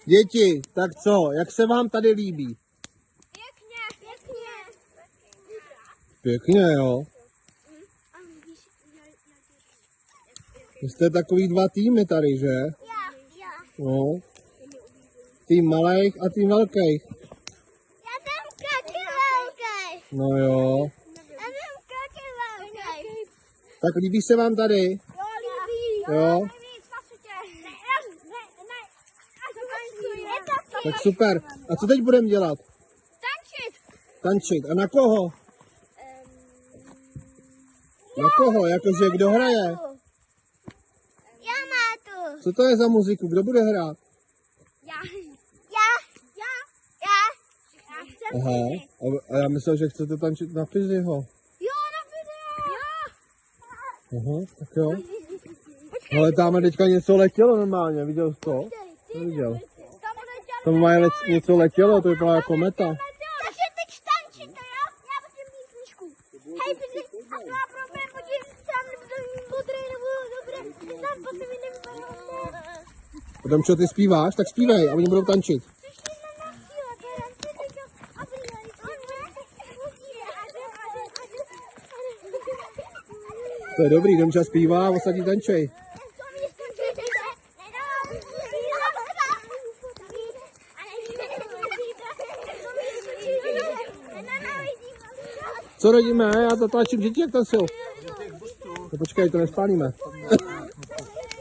Děti, tak co? Jak se vám tady líbí? Pěkně, jo. Vy jste takový dva týmy tady, že? No. Tým malých a tým velkých. Já jsem taky velký. No jo. Já jsem taky velký. Tak líbí se vám tady? Jo, líbí. Jo. Tak super. A co teď budeme dělat? Tančit. Tančit. A na koho? Na koho? Jakože kdo hraje? Já má tu. Co to je za muziku? Kdo bude hrát? Aha. A já myslel, že chcete tančit na Fiziho. Jo, na video. Jo. Aha, tak jo. Ale tam teďka něco letělo normálně, viděl jsi to? Neviděl. Tam má něco letělo, to vypadá jako meta. Takže teď tančíte, jo? Já musím mít knížku. Hej, Fizi, a to má problém, podívej se, tam nebudu mít modrý, nebudu dobré. Tam potom mi nebudu. Potom co ty zpíváš, tak zpívej a oni budou tančit. To je dobrý, Domča zpívá a ostatní tančej. Co rodíme? Já zatlačím děti, jak tancují. No počkej, to nespálíme.